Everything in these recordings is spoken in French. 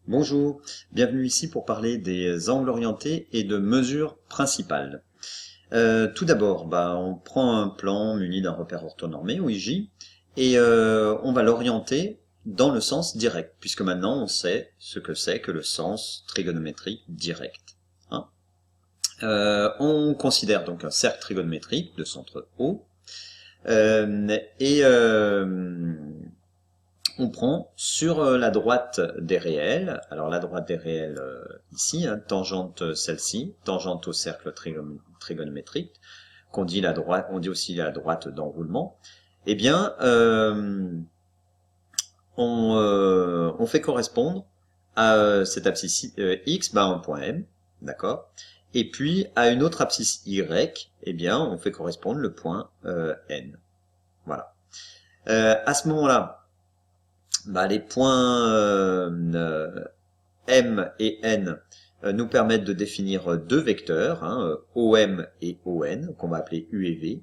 Bonjour, bienvenue ici pour parler des angles orientés et de mesures principales. Tout d'abord, on prend un plan muni d'un repère orthonormé, OIJ, et on va l'orienter dans le sens direct, puisque maintenant on sait ce que c'est que le sens trigonométrique direct. Hein. On considère donc un cercle trigonométrique de centre O, et on prend sur la droite des réels, alors la droite des réels ici, tangente celle-ci, tangente au cercle trigonométrique, qu'on dit la droite, on dit aussi la droite d'enroulement, eh bien, on fait correspondre à cette abscisse x, un point M, d'accord, et puis à une autre abscisse y, eh bien, on fait correspondre le point n. Voilà. À ce moment-là, les points M et N nous permettent de définir deux vecteurs, OM et ON, qu'on va appeler U et V.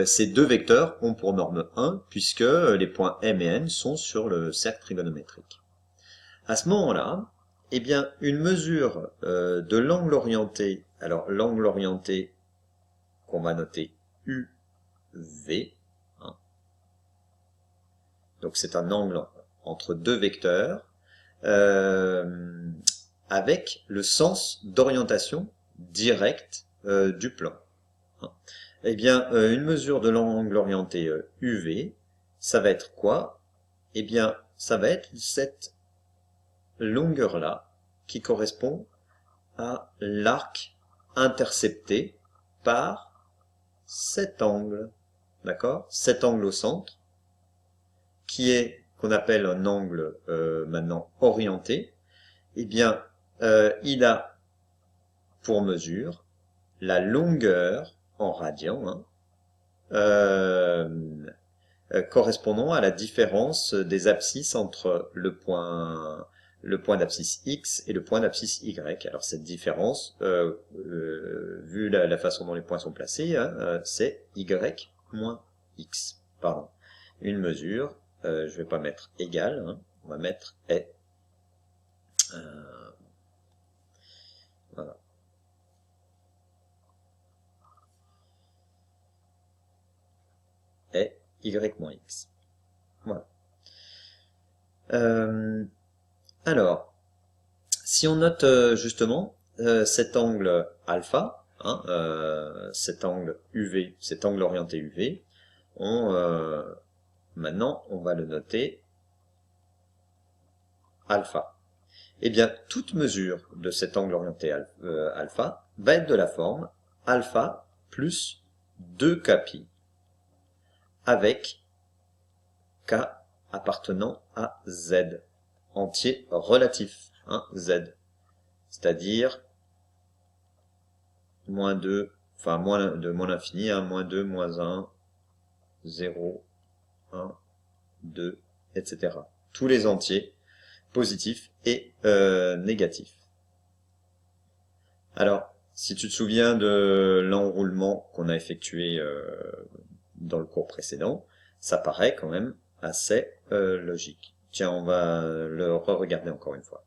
Ces deux vecteurs ont pour norme 1, puisque les points M et N sont sur le cercle trigonométrique. À ce moment-là, eh bien, une mesure de l'angle orienté, alors l'angle orienté qu'on va noter UV, donc c'est un angle entre deux vecteurs, avec le sens d'orientation directe du plan. Eh bien, une mesure de l'angle orienté UV, ça va être quoi? Eh bien, ça va être cette longueur-là qui correspond à l'arc intercepté par cet angle. D'accord? Cet angle au centre, qui est qu'on appelle un angle maintenant orienté, eh bien, il a pour mesure la longueur en radians, correspondant à la différence des abscisses entre le point d'abscisse x et le point d'abscisse y. Alors cette différence, vu la façon dont les points sont placés, c'est y moins x. Pardon. Une mesure, je vais pas mettre égal, on va mettre est. Voilà. Est y moins x. Voilà. Alors, si on note justement cet angle alpha, cet angle UV, cet angle orienté UV, maintenant on va le noter alpha. Eh bien, toute mesure de cet angle orienté alpha va être de la forme alpha plus 2kπ avec k appartenant à z, entier relatif, z, c'est-à-dire moins 2, enfin moins de moins l'infini, moins 2, moins 1, 0, 1, 2, etc. Tous les entiers positifs et négatifs. Alors, si tu te souviens de l'enroulement qu'on a effectué dans le cours précédent, ça paraît quand même assez logique. Tiens, on va le re-regarder encore une fois.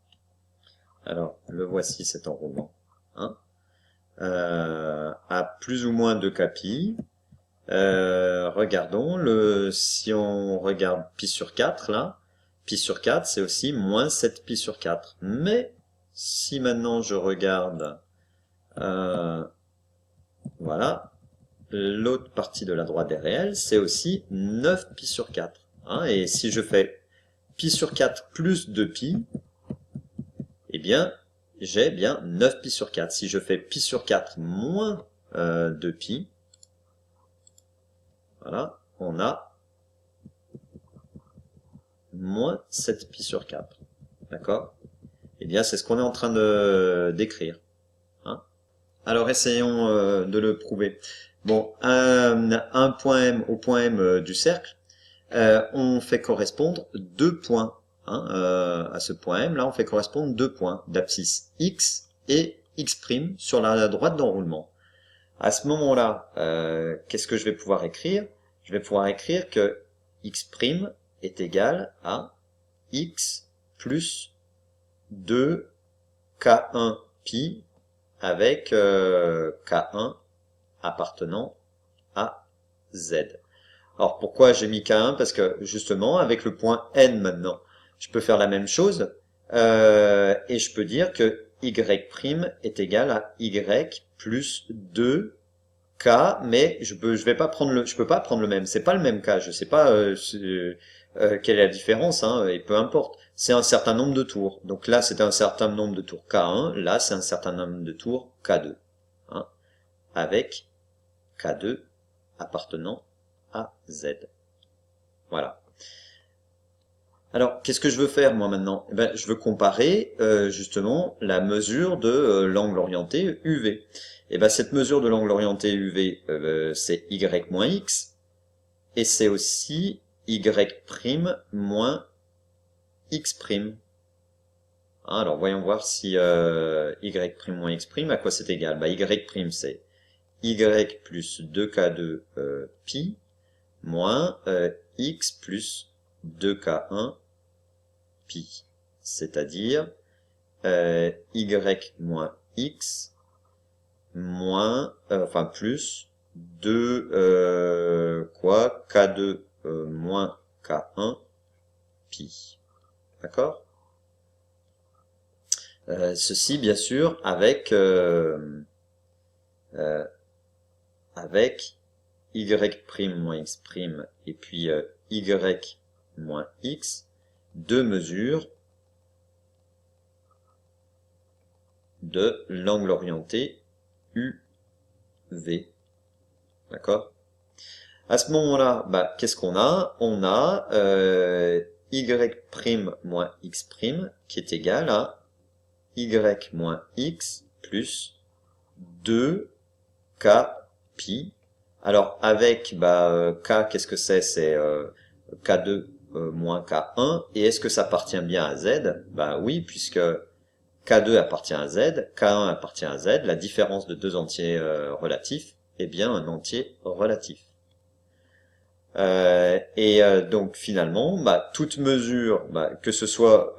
Alors, le voici cet enroulement. À plus ou moins 2kπ. Regardons, si on regarde pi sur 4, là, pi sur 4, c'est aussi moins 7 pi sur 4. Mais, si maintenant je regarde, voilà, l'autre partie de la droite des réels, c'est aussi 9 pi sur 4. Et si je fais pi sur 4 plus 2pi, eh bien, j'ai bien 9 pi sur 4. Si je fais pi sur 4 moins 2pi, voilà, on a moins 7 pi sur 4. D'accord? Eh bien, c'est ce qu'on est en train de d'écrire. Alors, essayons de le prouver. Bon, un point M au point M du cercle, on fait correspondre deux points. À ce point M, là, on fait correspondre deux points d'abscisse x et x' sur la droite d'enroulement. À ce moment-là, qu'est-ce que je vais pouvoir écrire? Je vais pouvoir écrire que x' est égal à x plus de K1 pi avec K1 appartenant à Z. Alors pourquoi j'ai mis K1? Parce que justement, avec le point N maintenant, je peux faire la même chose et je peux dire que Y' est égal à Y plus 2K, mais je peux pas prendre le même. C'est pas le même K. Je sais pas quelle est la différence, hein, et peu importe. C'est un certain nombre de tours. Donc là, c'est un certain nombre de tours K1. Là, c'est un certain nombre de tours K2, hein, avec K2 appartenant à Z. Voilà. Alors, qu'est-ce que je veux faire moi maintenant? Eh ben, je veux comparer justement la mesure de l'angle orienté UV. Et ben, cette mesure de l'angle orienté UV, c'est Y moins X, et c'est aussi Y' moins X'. Hein, alors, voyons voir si Y' moins X', à quoi c'est égal? Bah, Y' c'est Y plus 2K2 pi moins X plus 2K1 pi, c'est-à-dire Y moins X moins, enfin plus 2 K2 moins K1 pi. D'accord? Ceci bien sûr avec Y' moins X' et puis Y moins X, deux mesures de l'angle orienté UV. D'accord? À ce moment-là, bah, qu'est-ce qu'on a? On a Y' moins X' qui est égal à Y moins X plus 2K pi. Alors avec K, qu'est-ce que c'est? C'est K2 moins K1. Et est-ce que ça appartient bien à Z? Bah oui, puisque K2 appartient à Z, K1 appartient à Z. La différence de deux entiers relatifs est bien un entier relatif. Donc finalement, toute mesure, que ce soit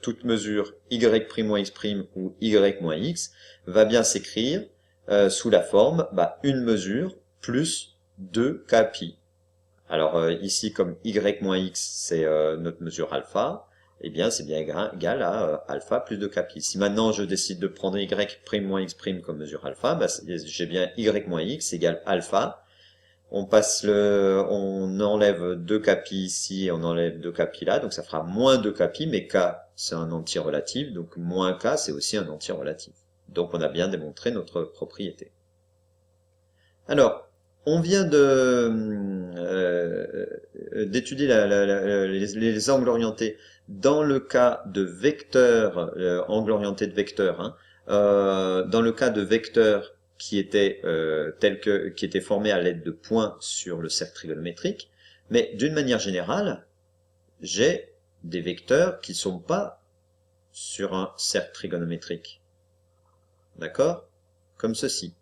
toute mesure Y' moins X' ou Y moins X, va bien s'écrire sous la forme une mesure plus 2K pi. Alors ici, comme Y moins X, c'est notre mesure alpha, eh bien c'est bien égal à alpha plus 2K pi. Si maintenant je décide de prendre Y' moins X' comme mesure alpha, j'ai bien Y moins X égale alpha. On enlève 2K pi ici et on enlève 2K pi là, donc ça fera moins 2K pi, mais K c'est un entier relatif, donc moins K c'est aussi un entier relatif. Donc on a bien démontré notre propriété. Alors, on vient d'étudier les angles orientés dans le cas de vecteurs, angle orienté de vecteurs, hein, dans le cas de vecteurs qui étaient qui étaient formés à l'aide de points sur le cercle trigonométrique, mais d'une manière générale, j'ai des vecteurs qui ne sont pas sur un cercle trigonométrique. D'accord? Comme ceci.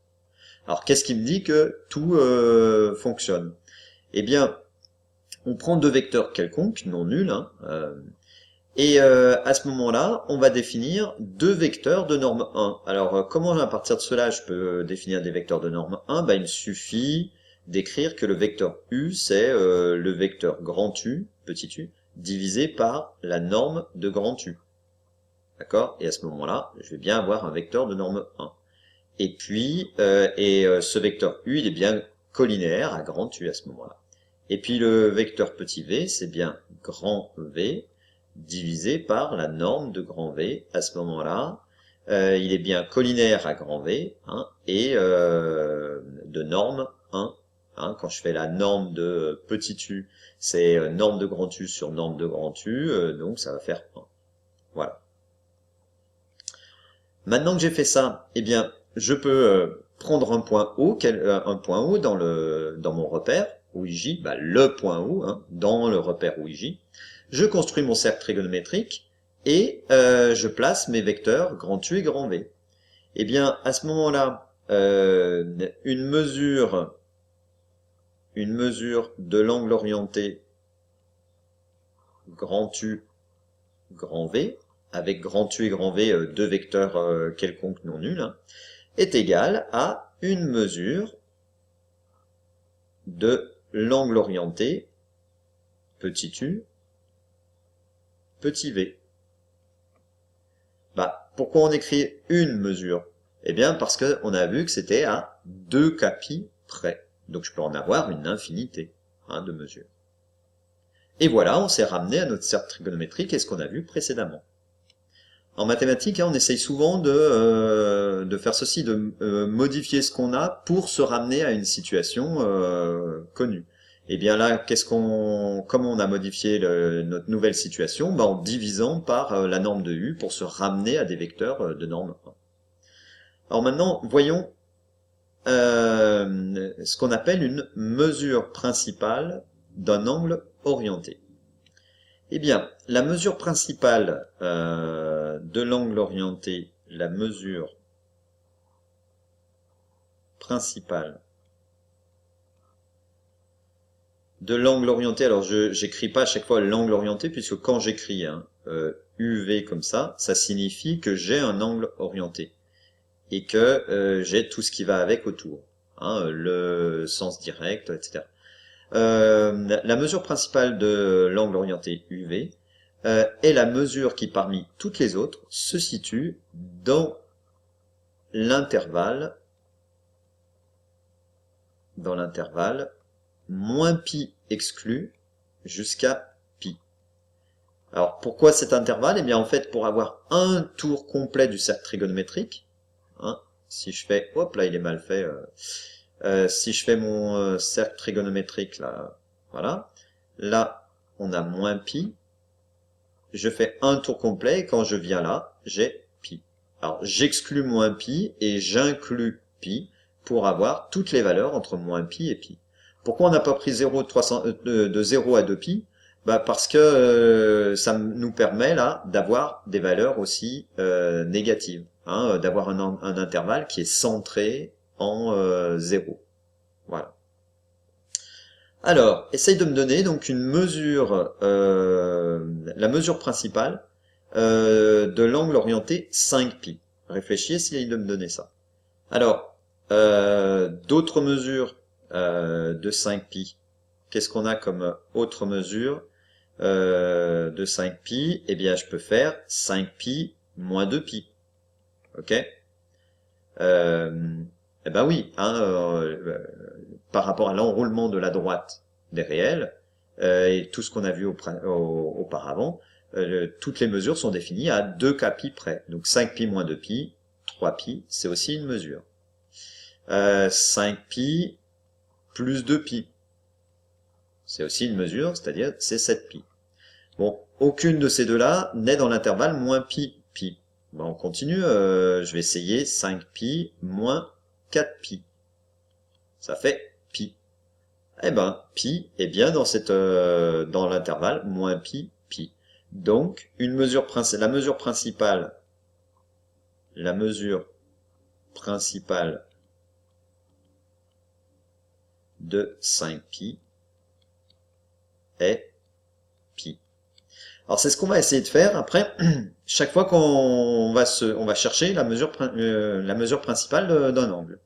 Alors, qu'est-ce qui me dit que tout fonctionne? Eh bien, on prend deux vecteurs quelconques, non nuls, hein, et à ce moment-là, on va définir deux vecteurs de norme 1. Alors, comment à partir de cela, je peux définir des vecteurs de norme 1? Il me suffit d'écrire que le vecteur U, c'est le vecteur grand U, petit u, divisé par la norme de grand U. D'accord? Et à ce moment-là, je vais bien avoir un vecteur de norme 1. Et puis, ce vecteur U, il est bien collinéaire à grand U à ce moment-là. Et puis le vecteur petit v, c'est bien grand V divisé par la norme de grand V à ce moment-là. Il est bien collinaire à grand V, hein, et de norme 1. Hein, quand je fais la norme de petit u, c'est norme de grand U sur norme de grand U, donc ça va faire 1. Voilà. Maintenant que j'ai fait ça, eh bien, je peux prendre un point O, dans mon repère, OIJ, le point O, hein, dans le repère OIJ. Je construis mon cercle trigonométrique et je place mes vecteurs grand U et grand V. Eh bien, à ce moment-là, une mesure de l'angle orienté grand U, grand V avec grand U et grand V, deux vecteurs quelconques non nuls, hein, est égal à une mesure de l'angle orienté petit u, petit v. Bah, pourquoi on écrit une mesure? Eh bien, parce qu'on a vu que c'était à 2 capi près. Donc, je peux en avoir une infinité de mesures. Et voilà, on s'est ramené à notre cercle trigonométrique et ce qu'on a vu précédemment. En mathématiques, on essaye souvent de faire ceci, de modifier ce qu'on a pour se ramener à une situation connue. Et bien là, comment on a modifié notre nouvelle situation? Ben, en divisant par la norme de U pour se ramener à des vecteurs de norme 1. Alors maintenant, voyons ce qu'on appelle une mesure principale d'un angle orienté. Eh bien, la mesure principale de l'angle orienté, la mesure principale de l'angle orienté, alors je n'écris pas à chaque fois l'angle orienté, puisque quand j'écris UV comme ça signifie que j'ai un angle orienté, et que j'ai tout ce qui va avec autour, le sens direct, etc. La mesure principale de l'angle orienté UV est la mesure qui, parmi toutes les autres, se situe dans l'intervalle moins pi exclu jusqu'à pi. Alors pourquoi cet intervalle? Eh bien en fait pour avoir un tour complet du cercle trigonométrique, si je fais, hop là il est mal fait, si je fais mon cercle trigonométrique là, voilà, là on a moins pi, je fais un tour complet et quand je viens là, j'ai pi. Alors j'exclus moins pi et j'inclus pi pour avoir toutes les valeurs entre moins pi et pi. Pourquoi on n'a pas pris 0 de 0 à 2 pi? Bah parce que ça nous permet là d'avoir des valeurs aussi négatives, d'avoir un intervalle qui est centré en 0. Voilà. Alors, essaye de me donner donc une mesure, la mesure principale de l'angle orienté 5π. Réfléchis, essaye de me donner ça. Alors, d'autres mesures de 5π. Qu'est-ce qu'on a comme autre mesure de 5π? Eh bien, je peux faire 5π moins 2π. Ok? Eh ben oui, par rapport à l'enroulement de la droite des réels et tout ce qu'on a vu auparavant, toutes les mesures sont définies à 2 capi près. Donc 5π moins 2π, 3π, c'est aussi une mesure. 5π plus 2π, c'est aussi une mesure, c'est-à-dire c'est 7π. Bon, aucune de ces deux-là n'est dans l'intervalle moins pi, pi. Bon, on continue, je vais essayer 5π moins 4π. Ça fait pi. Eh ben, pi est bien dans l'intervalle moins pi, pi. Donc, la mesure principale de 5π est pi. Alors c'est ce qu'on va essayer de faire après. Chaque fois qu'on va chercher la mesure principale d'un angle.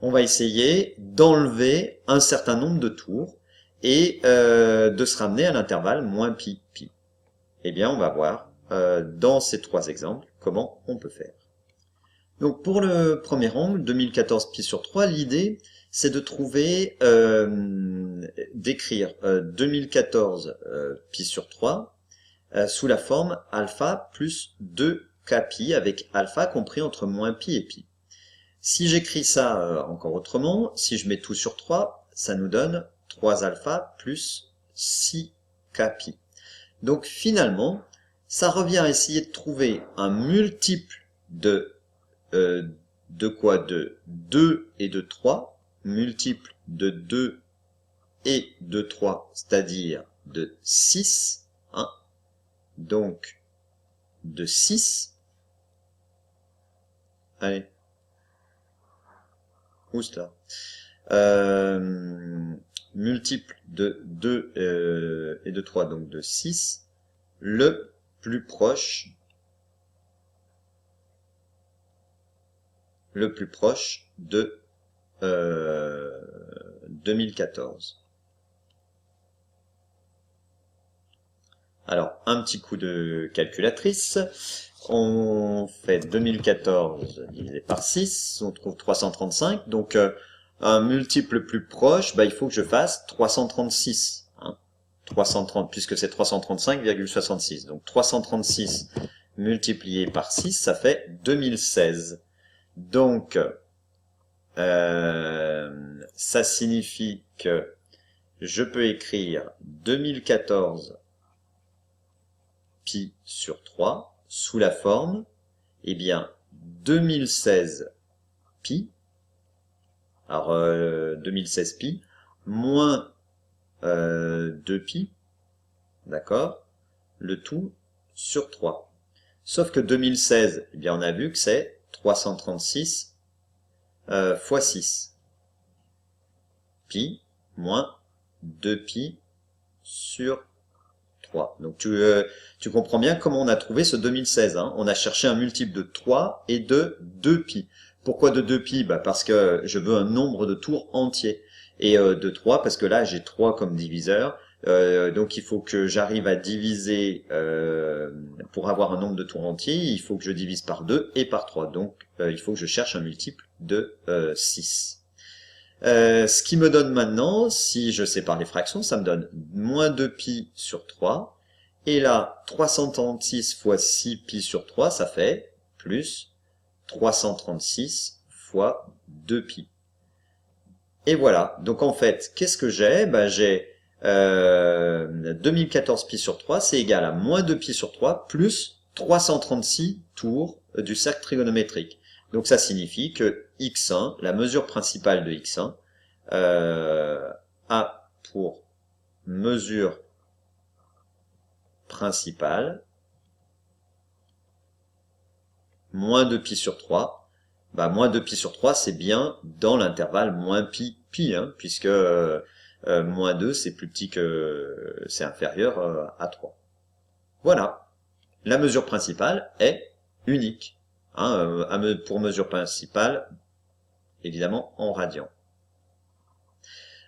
On va essayer d'enlever un certain nombre de tours et de se ramener à l'intervalle moins pi, pi. Eh bien, on va voir dans ces trois exemples comment on peut faire. Donc pour le premier angle, 2014 pi sur 3, l'idée c'est de trouver, d'écrire 2014 pi sur 3 sous la forme alpha plus 2 kpi avec alpha compris entre moins pi et pi. Si j'écris ça encore autrement, si je mets tout sur 3, ça nous donne 3 alpha plus 6 kpi. Donc finalement, ça revient à essayer de trouver un multiple de quoi? De 2 et de 3, multiple de 2 et de 3, c'est-à-dire de 6, donc de 6. Allez. Où cela? Multiple de 2 et de 3, donc de 6, le plus proche le plus proche de 2014. Alors, un petit coup de calculatrice. On fait 2014 divisé par 6, on trouve 335. Donc, un multiple plus proche, il faut que je fasse 336. 330, puisque c'est 335,66. Donc, 336 multiplié par 6, ça fait 2016. Donc, ça signifie que je peux écrire 2014 pi sur 3 sous la forme, 2016 pi, alors 2016 pi, moins 2 pi, d'accord, le tout sur 3. Sauf que 2016, on a vu que c'est 336 fois 6. Pi moins 2 pi sur 3. Donc tu comprends bien comment on a trouvé ce 2016. On a cherché un multiple de 3 et de 2 pi. Pourquoi de 2 pi? Parce que je veux un nombre de tours entier. Et de 3 parce que là j'ai 3 comme diviseur. Donc il faut que j'arrive à diviser, pour avoir un nombre de tours entiers, il faut que je divise par 2 et par 3. Donc il faut que je cherche un multiple de 6. Ce qui me donne maintenant, si je sépare les fractions, ça me donne moins 2pi sur 3. Et là, 336 fois 6pi sur 3, ça fait plus 336 fois 2pi. Et voilà. Donc en fait, qu'est-ce que j'ai? J'ai 2014 pi sur 3, c'est égal à moins 2pi sur 3 plus 336 tours du cercle trigonométrique. Donc ça signifie que x1, la mesure principale de x1, a pour mesure principale moins 2pi sur 3. Moins 2pi sur 3, c'est bien dans l'intervalle moins pi, puisque moins 2, c'est plus petit que, c'est inférieur à 3. Voilà. La mesure principale est unique. Pour mesure principale, évidemment en radians.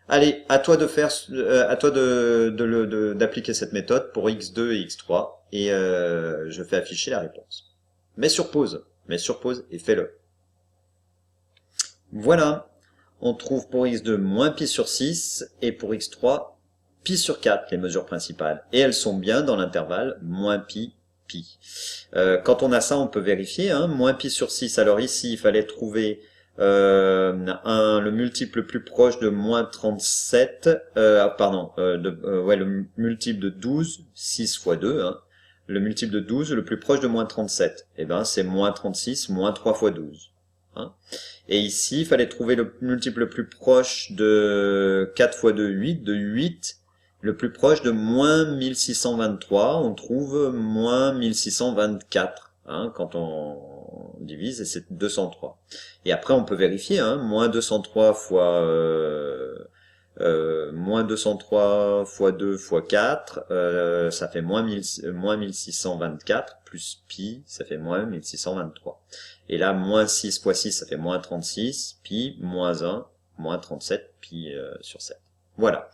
Allez, à toi de faire, d'appliquer cette méthode pour x2 et x3, et je fais afficher la réponse. Mets sur pause et fais-le. Voilà, on trouve pour x2 moins pi sur 6 et pour x3 pi sur 4 les mesures principales, et elles sont bien dans l'intervalle moins pi. Quand on a ça, on peut vérifier, moins pi sur 6, alors ici il fallait trouver le multiple le plus proche de moins 37, le multiple de 12, 6 fois 2, le multiple de 12, le plus proche de moins 37, c'est moins 36, moins 3 fois 12. Et ici, il fallait trouver le multiple le plus proche de 4 fois 2, 8, de 8, le plus proche de moins 1623, on trouve moins 1624, quand on divise, et c'est 203. Et après, on peut vérifier, moins 203 fois, moins 203 fois 2 fois 4, ça fait moins 1624, plus pi, ça fait moins 1623. Et là, moins 6 fois 6, ça fait moins 36, pi, moins 1, moins 37, pi sur 7. Voilà.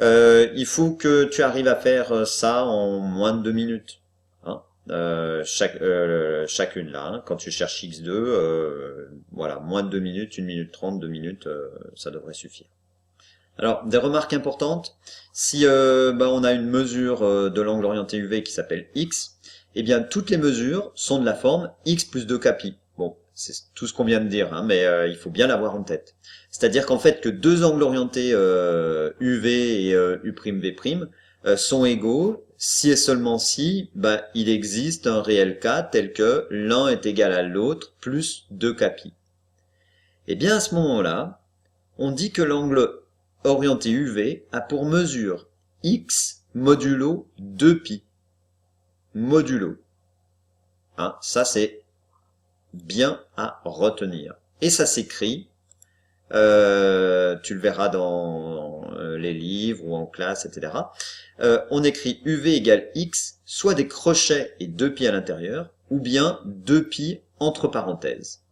Il faut que tu arrives à faire ça en moins de 2 minutes. Chacune là, quand tu cherches x2, voilà, moins de 2 minutes, 1 minute 30, 2 minutes, ça devrait suffire. Alors, des remarques importantes, si on a une mesure de l'angle orienté UV qui s'appelle x, toutes les mesures sont de la forme x plus 2k pi. Bon, c'est tout ce qu'on vient de dire, mais il faut bien l'avoir en tête. C'est-à-dire qu'en fait, que deux angles orientés UV et U'V' sont égaux si et seulement si il existe un réel cas tel que l'un est égal à l'autre plus 2k pi. Et bien à ce moment-là, on dit que l'angle orienté UV a pour mesure x modulo 2pi. Modulo. Ça c'est bien à retenir. Et ça s'écrit, tu le verras dans les livres ou en classe, etc. On écrit UV égale x, soit des crochets et 2pi à l'intérieur, ou bien 2pi entre parenthèses.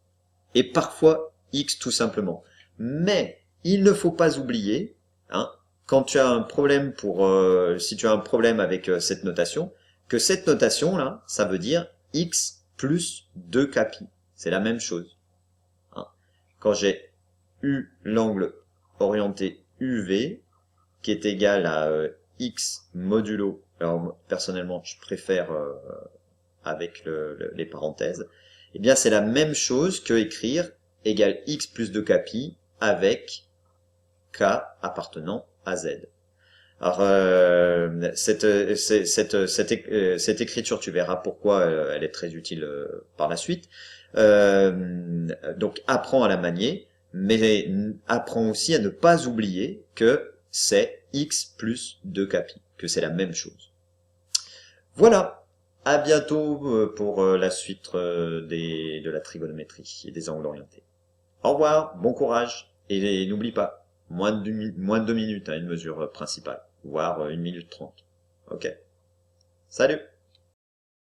et parfois x tout simplement. Mais il ne faut pas oublier, hein, quand tu as un problème si tu as un problème avec cette notation, que cette notation-là, ça veut dire x plus 2 capi. C'est la même chose. Hein. Quand j'ai u l'angle orienté UV, qui est égal à x modulo, alors personnellement je préfère avec les parenthèses, eh bien c'est la même chose que écrire égal x plus 2 capi avec k appartenant à z. Alors cette écriture, tu verras pourquoi elle est très utile par la suite. Donc apprends à la manier, mais apprends aussi à ne pas oublier que c'est x plus 2 capi, que c'est la même chose. Voilà, à bientôt pour la suite de la trigonométrie et des angles orientés. Au revoir, bon courage, et n'oublie pas, moins de 2 minutes à une mesure principale, voire 1 minute 30. Ok. Salut!